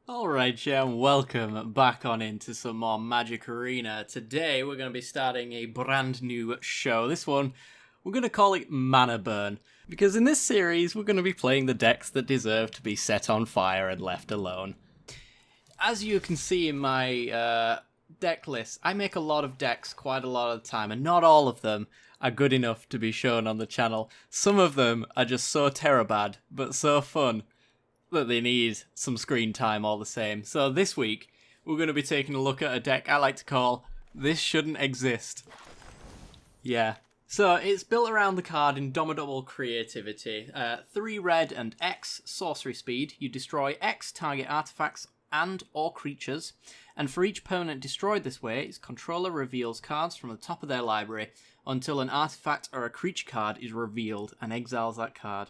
Alright, yeah, and welcome back on into some more Magic Arena. Today we're going to be starting a brand new show. This one, we're going to call it Mana Burn, because in this series we're going to be playing the decks that deserve to be set on fire and left alone. As you can see in my deck list, I make a lot of decks quite a lot of the time, and not all of them are good enough to be shown on the channel. Some of them are just so terabad, but so fun, that they need some screen time all the same. So this week, we're going to be taking a look at a deck I like to call This Shouldn't Exist. Yeah. So it's built around the card Indomitable Creativity. 3 red and X sorcery speed. You destroy X target artifacts and or creatures. And for each opponent destroyed this way, its controller reveals cards from the top of their library until an artifact or a creature card is revealed and exiles that card.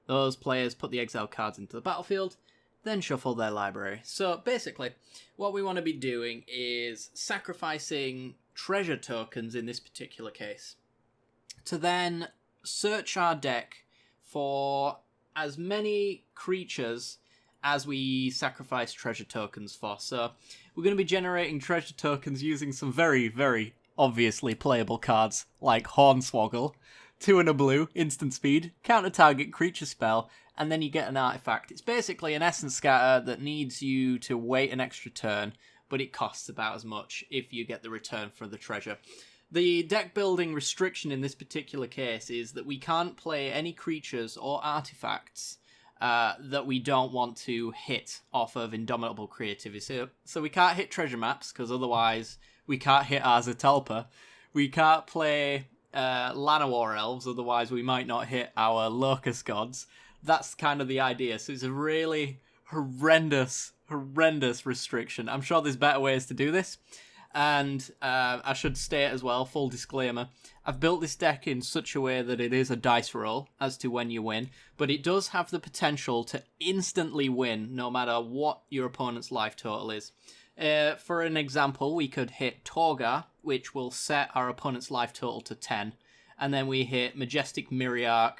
Those players put the exiled cards into the battlefield, then shuffle their library. So basically, what we want to be doing is sacrificing treasure tokens in this particular case, to then search our deck for as many creatures as we sacrifice treasure tokens for. So we're going to be generating treasure tokens using some very, very obviously playable cards like Hornswoggle. 2 and a blue, instant speed, counter target creature spell, and then you get an artifact. It's basically an essence scatter that needs you to wait an extra turn, but it costs about as much if you get the return for the treasure. The deck building restriction in this particular case is that we can't play any creatures or artifacts that we don't want to hit off of Indomitable Creativity. So we can't hit treasure maps, because otherwise we can't hit Arzatalpa. We can't play Llanowar Elves, otherwise we might not hit our Locust Gods. That's kind of the idea. So it's a really horrendous restriction. I'm sure there's better ways to do this. And I should state as well, full disclaimer, I've built this deck in such a way that it is a dice roll as to when you win, but it does have the potential to instantly win no matter what your opponent's life total is. For an example, we could hit Torgar, which will set our opponent's life total to 10, and then we hit Majestic Myriarch,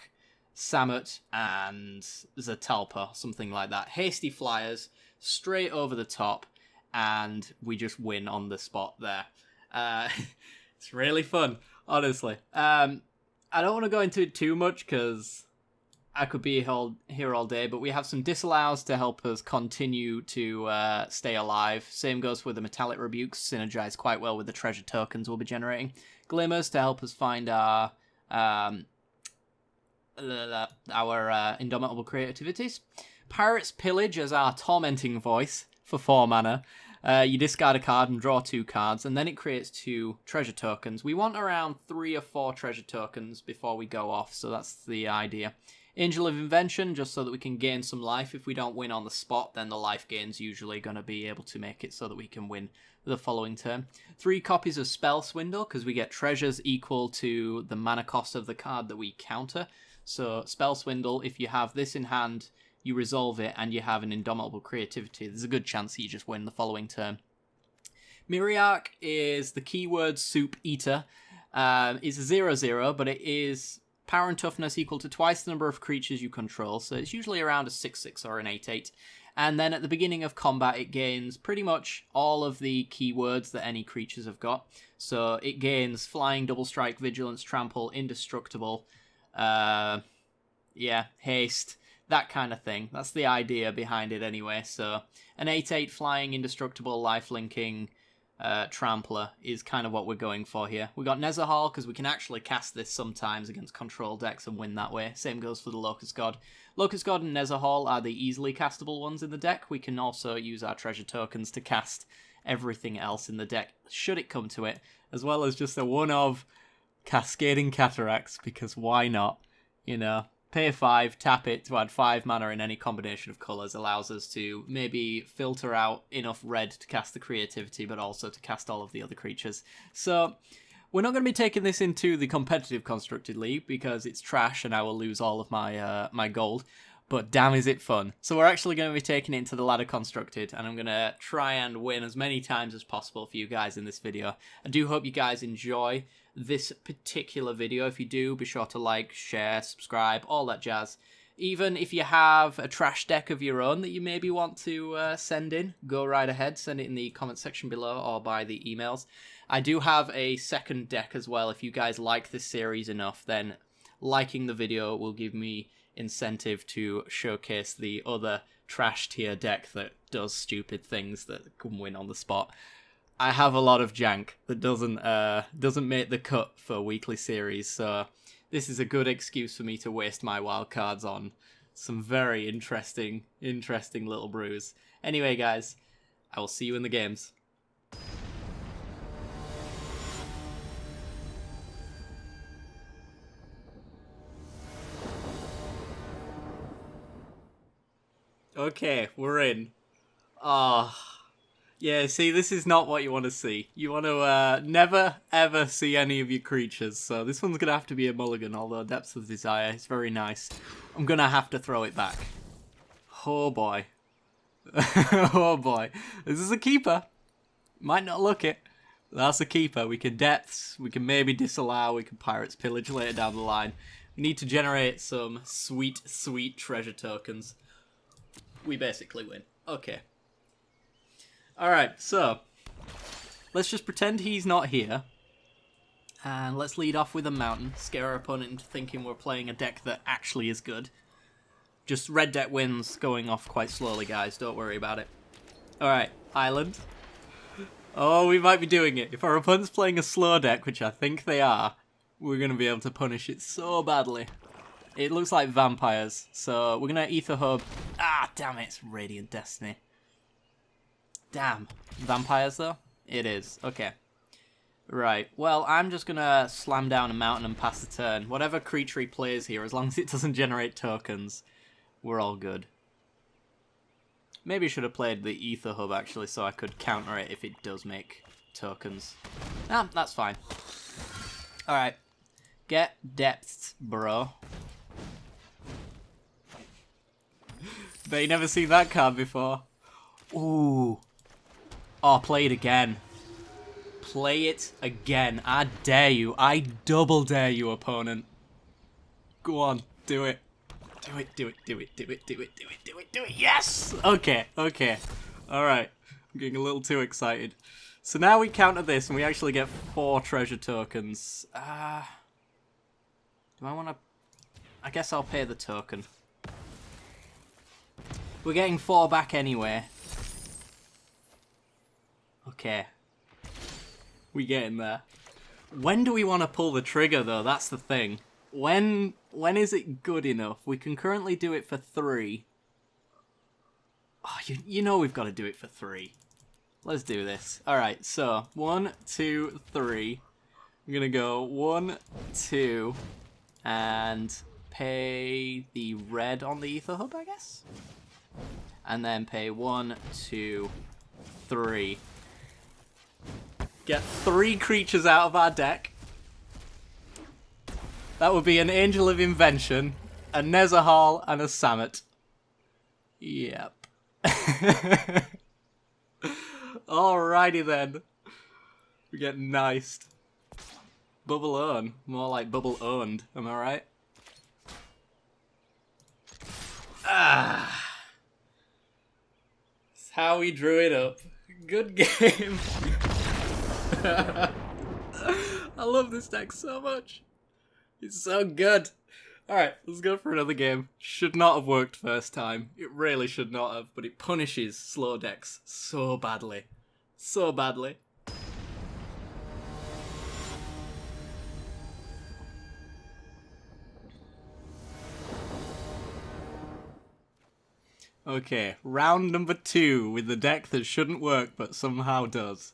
Samut, and Zatalpa, something like that. Hasty Flyers, straight over the top, and we just win on the spot there. It's really fun, honestly. I don't want to go into it too much, because I could be here all day, but we have some disallows to help us continue to stay alive. Same goes with the Metallic Rebukes, synergize quite well with the treasure tokens we'll be generating. Glimmers to help us find our Indomitable Creativities. Pirate's Pillage as our tormenting voice for 4 mana. You discard a card and draw 2 cards, and then it creates 2 treasure tokens. We want around 3 or 4 treasure tokens before we go off, so that's the idea. Angel of Invention, just so that we can gain some life. If we don't win on the spot, then the life gain's usually going to be able to make it so that we can win the following turn. 3 copies of Spell Swindle, because we get treasures equal to the mana cost of the card that we counter. So Spell Swindle, if you have this in hand, you resolve it, and you have an Indomitable Creativity, there's a good chance that you just win the following turn. Myriarch is the keyword Soup Eater. It's a 0/0, but it is power and toughness equal to twice the number of creatures you control, so it's usually around a 6/6 or an 8/8. And then at the beginning of combat, it gains pretty much all of the keywords that any creatures have got. So it gains Flying, Double Strike, Vigilance, Trample, Indestructible, Haste, that kind of thing. That's the idea behind it anyway. So an 8/8 Flying, Indestructible, Lifelinking, Trampler is kind of what we're going for here. We got Nezahal, because we can actually cast this sometimes against control decks and win that way. Same goes for the Locust God. Locust God and Nezahal are the easily castable ones in the deck. We can also use our treasure tokens to cast everything else in the deck, should it come to it, as well as just a one-of Cascading Cataracts, because why not? You know, pay 5, tap it to add 5 mana in any combination of colours, allows us to maybe filter out enough red to cast the creativity, but also to cast all of the other creatures. So we're not going to be taking this into the competitive constructed league, because it's trash and I will lose all of my my gold, but damn is it fun. So we're actually going to be taking it into the ladder constructed, and I'm going to try and win as many times as possible for you guys in this video. I do hope you guys enjoy this particular video. If you do, be sure to like, share, subscribe, all that jazz. Even if you have a trash deck of your own that you maybe want to send in, go right ahead. Send it in the comment section below or by the emails. I do have a second deck as well. If you guys like this series enough, then liking the video will give me incentive to showcase the other trash tier deck that does stupid things that can win on the spot. I have a lot of jank that doesn't make the cut for weekly series, so this is a good excuse for me to waste my wildcards on some very interesting little brews. Anyway, guys, I will see you in the games. Okay, we're in. Ah. Yeah, see, this is not what you want to see. You want to never, ever see any of your creatures. So this one's going to have to be a mulligan, although Depths of Desire is very nice. I'm going to have to throw it back. Oh, boy. Oh, boy. This is a keeper. Might not look it. That's a keeper. We can Depths. We can maybe disallow. We can Pirate's Pillage later down the line. We need to generate some sweet, sweet treasure tokens. We basically win. Okay. Alright, so let's just pretend he's not here. And let's lead off with a mountain. Scare our opponent into thinking we're playing a deck that actually is good. Just red deck wins going off quite slowly, guys. Don't worry about it. Alright, island. Oh, we might be doing it. If our opponent's playing a slow deck, which I think they are, we're going to be able to punish it so badly. It looks like vampires. So we're going to Ether Hub. Ah, damn it. It's Radiant Destiny. Damn. Vampires, though? It is. Okay. Right. Well, I'm just going to slam down a mountain and pass the turn. Whatever creature he plays here, as long as it doesn't generate tokens, we're all good. Maybe I should have played the Ether Hub, actually, so I could counter it if it does make tokens. Ah, that's fine. Alright. Get depths, bro. Bet you never seen that card before. Ooh. Oh, play it again. Play it again. I dare you. I double dare you, opponent. Go on. Do it. Do it, do it, do it, do it, do it, do it, do it, do it. Yes! Okay, okay. Alright. I'm getting a little too excited. So now we counter this and we actually get 4 treasure tokens. Do I want to... I guess I'll pay the token. We're getting 4 back anyway. Okay. We getting there. When do we want to pull the trigger, though? That's the thing. When is it good enough? We can currently do it for 3. Oh, you know we've got to do it for 3. Let's do this. Alright, so 1, 2, 3. I'm going to go 1, 2, and pay the red on the Ether Hub, I guess? And then pay 1, 2, 3. Get 3 creatures out of our deck. That would be an Angel of Invention, a Nezahal, and a Samet. Yep. Alrighty then. We get niced. Bubble own. More like bubble owned. Am I right? Ah. That's how we drew it up. Good game. I love this deck so much. It's so good. Alright, let's go for another game. Should not have worked first time. It really should not have, but it punishes slow decks so badly. So badly. Okay, round number 2 with the deck that shouldn't work but somehow does.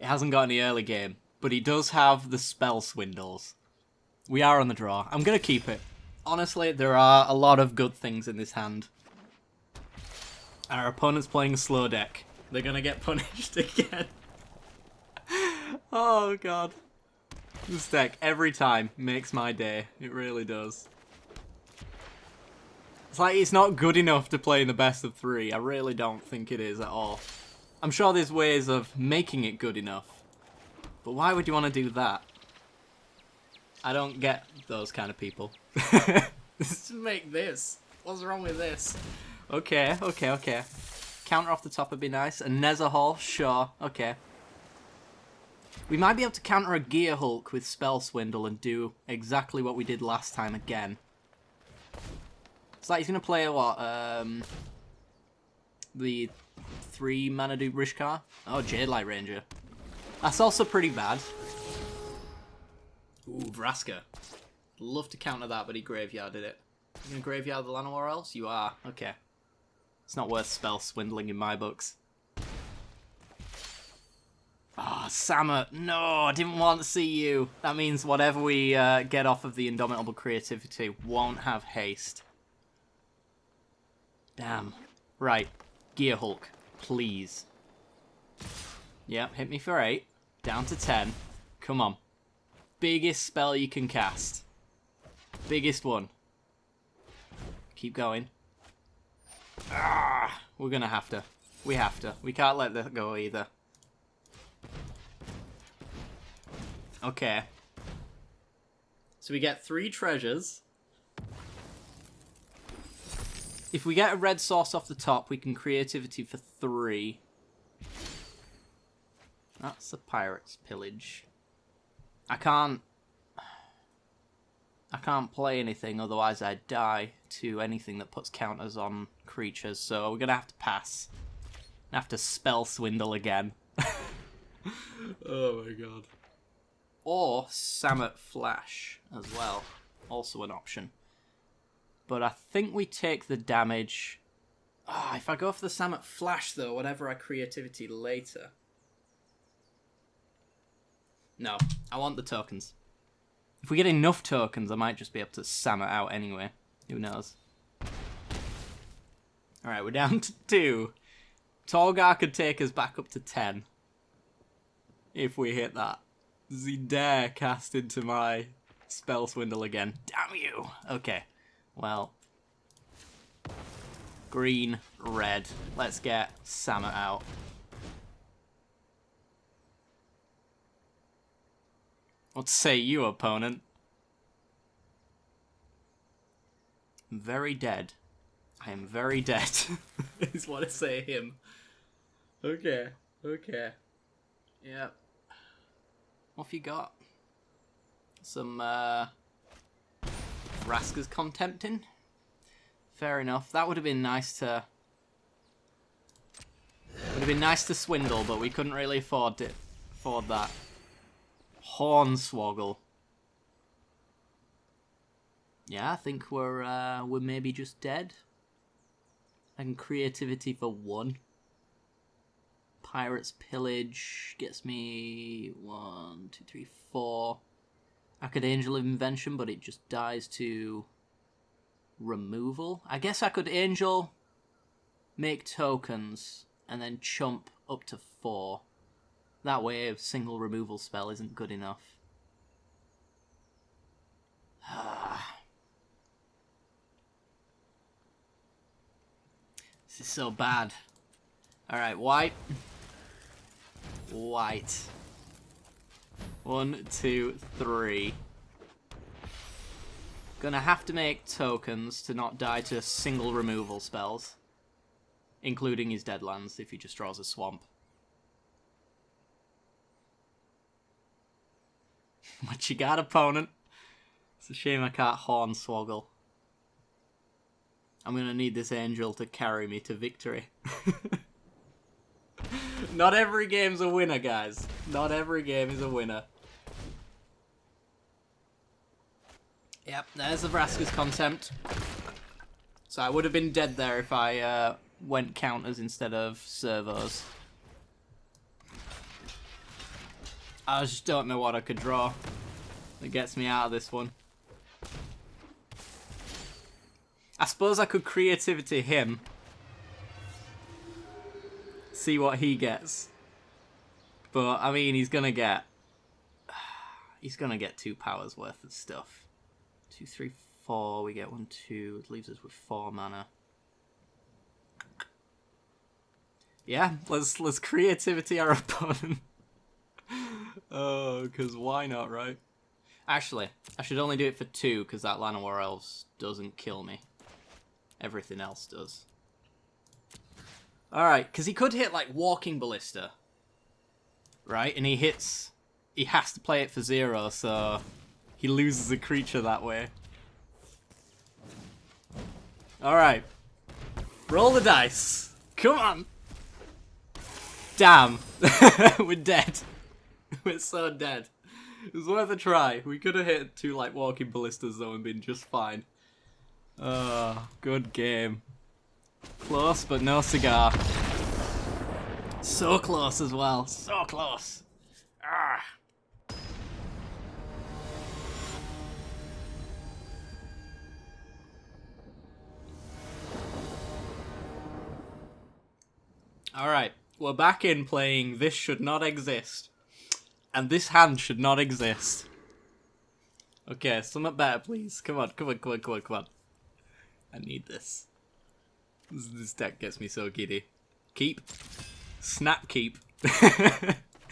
It hasn't got any early game, but he does have the spell swindles. We are on the draw. I'm going to keep it. Honestly, there are a lot of good things in this hand. Our opponent's playing a slow deck. They're going to get punished again. Oh, God. This deck, every time, makes my day. It really does. It's like it's not good enough to play in the best of 3. I really don't think it is at all. I'm sure there's ways of making it good enough. But why would you want to do that? I don't get those kind of people. Let's make this. What's wrong with this? Okay. Counter off the top would be nice. A Nether Hall, sure. Okay. We might be able to counter a Gear Hulk with Spell Swindle and do exactly what we did last time again. It's like he's going to play a what? The 3 mana do Rishkar? Oh, Jade Light Ranger. That's also pretty bad. Ooh, Vraska. Love to counter that, but he graveyarded it. You gonna graveyard the Llanowar Elves? You are. Okay. It's not worth spell swindling in my books. Oh, Samut. No, I didn't want to see you. That means whatever we get off of the Indomitable creativity won't have haste. Damn. Right. Gear Hulk. Please. Yep, hit me for 8. Down to 10. Come on. Biggest spell you can cast. Biggest one. Keep going. Ah, we're gonna have to. We have to. We can't let that go either. Okay. So we get 3 treasures. If we get a red source off the top, we can creativity for 3. That's the Pirate's Pillage. I can't play anything, otherwise I die to anything that puts counters on creatures, so we're gonna have to pass. Have to spell swindle again. Oh my god. Or Samut Flash as well. Also an option. But I think we take the damage. Ah, if I go for the Samut Flash though, whatever I creativity later. No, I want the tokens. If we get enough tokens, I might just be able to Samut out anyway. Who knows? Alright, we're down to 2. Torgar could take us back up to 10. If we hit that. Does he dare cast into my spell swindle again? Damn you! Okay, well. Green, red. Let's get Samut out. What say you, opponent? I'm very dead. I am very dead, is what I say him. Okay. Yep. What have you got? Some, Vraska's Contempting? Fair enough. That would have been nice to... Would have been nice to swindle, but we couldn't really afford that. Hornswoggle. Yeah, I think we're maybe just dead. And creativity for 1. Pirate's Pillage gets me 1, 2, 3, 4. Archangel of Invention, but it just dies to removal. I guess I could Angel, make tokens, and then chump up to 4. That way, a single removal spell isn't good enough. This is so bad. Alright, white. White. 1, 2, 3. Gonna have to make tokens to not die to single removal spells. Including his Deadlands if he just draws a swamp. What you got, opponent? It's a shame I can't Hornswoggle. I'm gonna need this angel to carry me to victory. Not every game's a winner, guys. Not every game is a winner. Yep, there's the Vraska's Contempt. So I would have been dead there if I went counters instead of servos. I just don't know what I could draw that gets me out of this one. I suppose I could creativity him. See what he gets. But, I mean, he's gonna get 2 powers worth of stuff. 2, 3, 4, we get 1, 2, it leaves us with 4 mana. Yeah, let's creativity our opponent. Oh, because why not, right? Actually, I should only do it for 2 because that Llanowar Elves doesn't kill me. Everything else does. Alright, because he could hit, like, Walking Ballista. Right? And he hits... He has to play it for 0, so... He loses a creature that way. Alright. Roll the dice. Come on. Damn. We're dead. We're so dead. It was worth a try. We could have hit 2, like, Walking Ballistas, though, and been just fine. Good game. Close, but no cigar. So close as well. So close. Ah. Alright, we're back in playing This Should Not Exist. And this hand should not exist. Okay, something better, please. Come on, come on, come on, come on, come on. I need this. This deck gets me so giddy. Keep. Snap keep.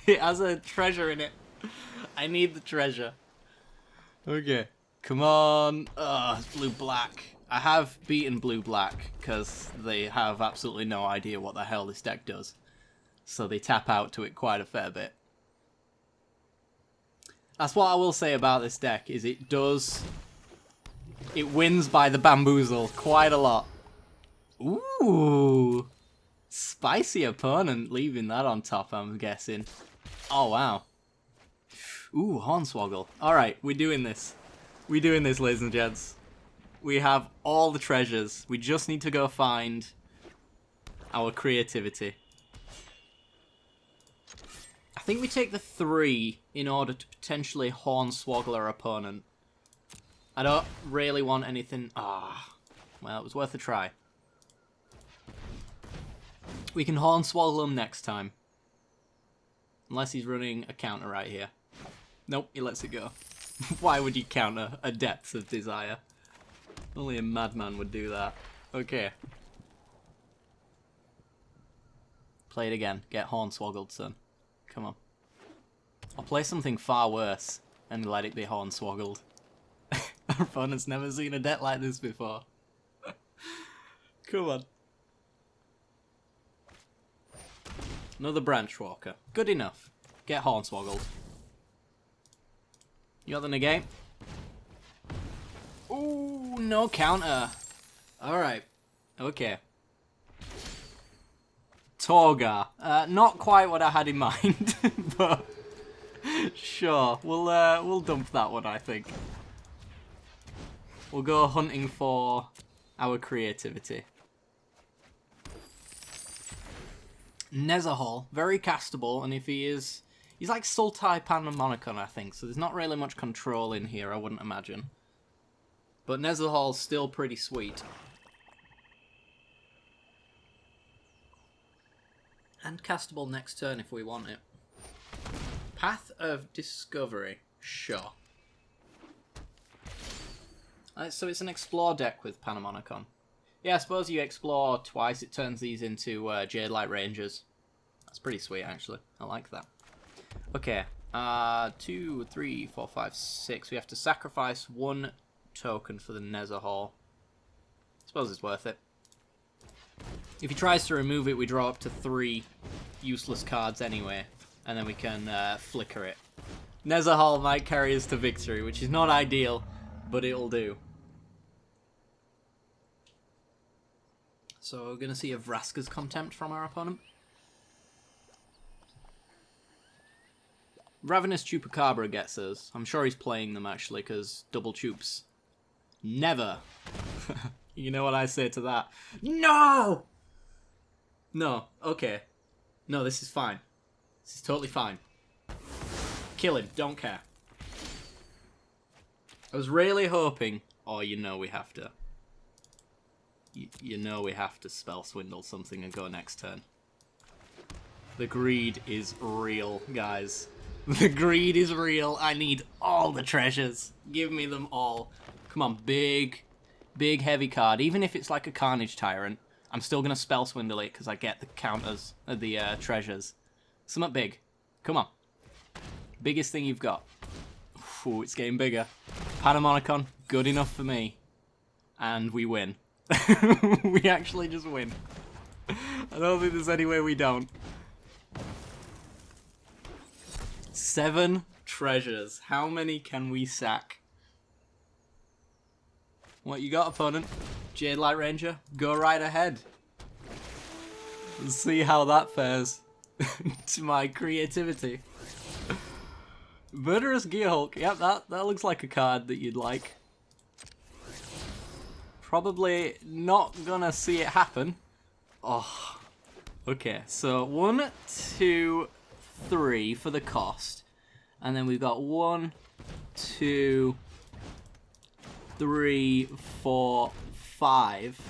It has a treasure in it. I need the treasure. Okay. Come on. Ugh, blue-black. I have beaten blue-black because they have absolutely no idea what the hell this deck does. So they tap out to it quite a fair bit. That's what I will say about this deck, is it wins by the bamboozle quite a lot. Ooh! Spicy opponent, leaving that on top, I'm guessing. Oh, wow. Ooh, Hornswoggle. Alright, we're doing this. We're doing this, ladies and gents. We have all the treasures. We just need to go find our creativity. I think we take the 3 in order to potentially Hornswoggle our opponent. I don't really want anything... well, it was worth a try. We can Hornswoggle him next time. Unless he's running a counter right here. Nope, he lets it go. Why would you counter a Depths of Desire? Only a madman would do that. Okay. Play it again. Get Hornswoggled, son. Come on. I'll play something far worse and let it be Hornswoggled. Our opponent's never seen a deck like this before. Come on. Another Branch Walker. Good enough. Get Hornswoggled. You got the negate? Ooh, no counter. Alright. Okay. Torgar. Not quite what I had in mind, but sure. We'll dump that one, I think. We'll go hunting for our creativity. Nezahal, very castable, and if he's like Sultai Panmonicon, I think, so there's not really much control in here, I wouldn't imagine. But Nezahal's still pretty sweet. And castable next turn if we want it. Path of Discovery. Sure. So it's an explore deck with Panmonicon. Yeah, I suppose you explore twice, it turns these into Jade Light Rangers. That's pretty sweet, actually. I like that. Okay. 2, 3, 4, 5, 6. We have to sacrifice 1 token for the Nezahal. I suppose it's worth it. If he tries to remove it, we draw up to 3 useless cards anyway, and then we can flicker it. Nezahal might carry us to victory, which is not ideal, but it'll do. So we're going to see a Vraska's Contempt from our opponent. Ravenous Chupacabra gets us. I'm sure he's playing them, actually, because double Chups. Never. You know what I say to that? No! No, okay. No, this is fine. This is totally fine. Kill him, don't care. I was really hoping... Oh, you know we have to... You know we have to spell swindle something and go next turn. The greed is real, guys. The greed is real. I need all the treasures. Give me them all. Come on, big heavy card. Even if it's like a Carnage Tyrant, I'm still going to spell swindle it because I get the counters, the treasures. Something big. Come on. Biggest thing you've got. Ooh, it's getting bigger. Panamonicon, good enough for me. And we win. We actually just win. I don't think there's any way we don't. 7 treasures. How many can we sack? What you got, opponent? Jade Light Ranger, go right ahead. Let's see how that fares to my creativity. Murderous Gearhulk. Yep, that looks like a card that you'd like. Probably not gonna see it happen. Oh. Okay, so 1, 2, 3 for the cost. And then we've got 1, 2, 3, 4, 5,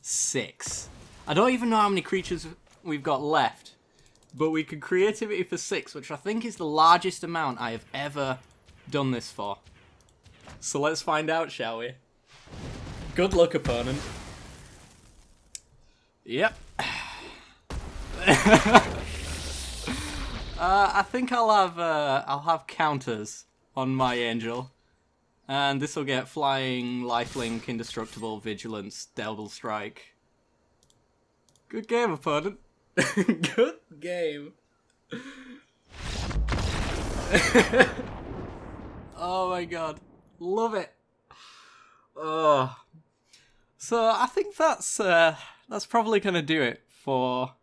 6. I don't even know how many creatures we've got left, but we could creativity for 6, which I think is the largest amount I have ever done this for. So let's find out, shall we? Good luck, opponent. Yep. I think I'll have counters on my angel. And this will get flying, lifelink, indestructible, vigilance, double strike. Good game, opponent. Good game. Oh my god. Love it. Oh. So I think that's probably going to do it for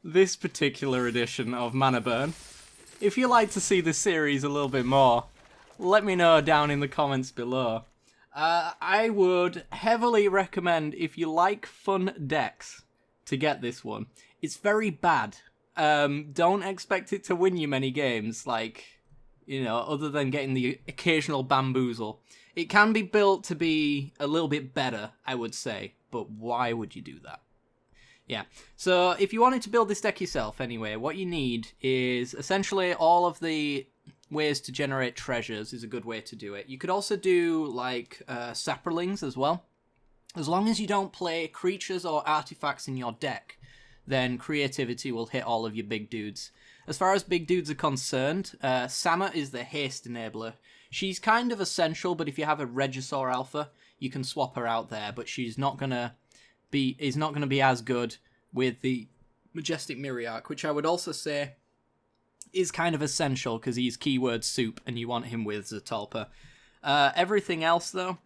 this particular edition of Mana Burn. If you'd like to see this series a little bit more, let me know down in the comments below. I would heavily recommend, if you like fun decks, to get this one. It's very bad. Don't expect it to win you many games, like, you know, other than getting the occasional bamboozle. It can be built to be a little bit better, I would say, but why would you do that? Yeah, so if you wanted to build this deck yourself anyway, what you need is essentially all of the ways to generate treasures is a good way to do it. You could also do, like, saprolings as well. As long as you don't play creatures or artifacts in your deck, then creativity will hit all of your big dudes. As far as big dudes are concerned, Sama is the haste enabler. She's kind of essential, but if you have a Regisaur Alpha, you can swap her out there, but she's not gonna be as good with the Majestic Myriarch, which I would also say is kind of essential because he's keyword soup and you want him with Zatalpa. Everything else, though,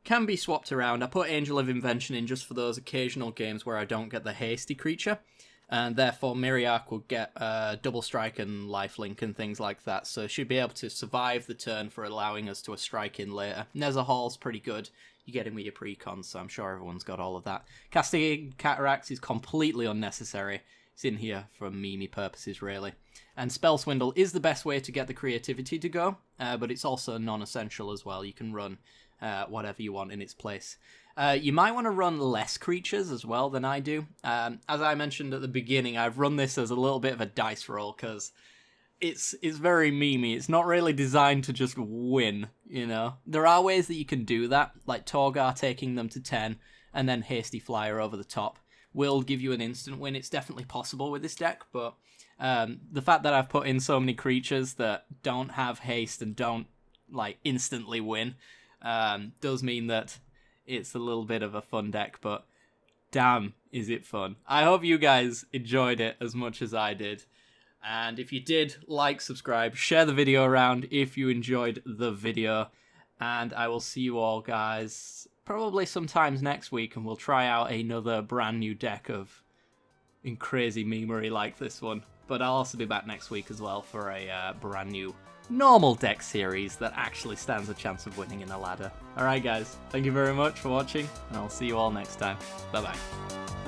can be swapped around. I put Angel of Invention in just for those occasional games where I don't get the hasty creature, and therefore Myriarch will get double strike and lifelink and things like that, so she'll be able to survive the turn for allowing us to strike in later. Nezahall's pretty good. You get him with your precons, so I'm sure everyone's got all of that. Castigating Cataracts is completely unnecessary. It's in here for meme purposes, really. And Spell Swindle is the best way to get the creativity to go, but it's also non-essential as well. You can run whatever you want in its place. You might want to run less creatures as well than I do. As I mentioned at the beginning, I've run this as a little bit of a dice roll, because it's very memey. It's not really designed to just win, you know. There are ways that you can do that, like Torgar taking them to 10, and then Hasty Flyer over the top will give you an instant win. It's definitely possible with this deck, but the fact that I've put in so many creatures that don't have haste and don't, like, instantly win does mean that it's a little bit of a fun deck, but damn, is it fun. I hope you guys enjoyed it as much as I did. And if you did, like, subscribe, share the video around if you enjoyed the video. And I will see you all, guys, probably sometimes next week, and we'll try out another brand new deck of crazy memery like this one. But I'll also be back next week as well for a brand new normal deck series that actually stands a chance of winning in a ladder. Alright guys, thank you very much for watching, and I'll see you all next time. Bye bye.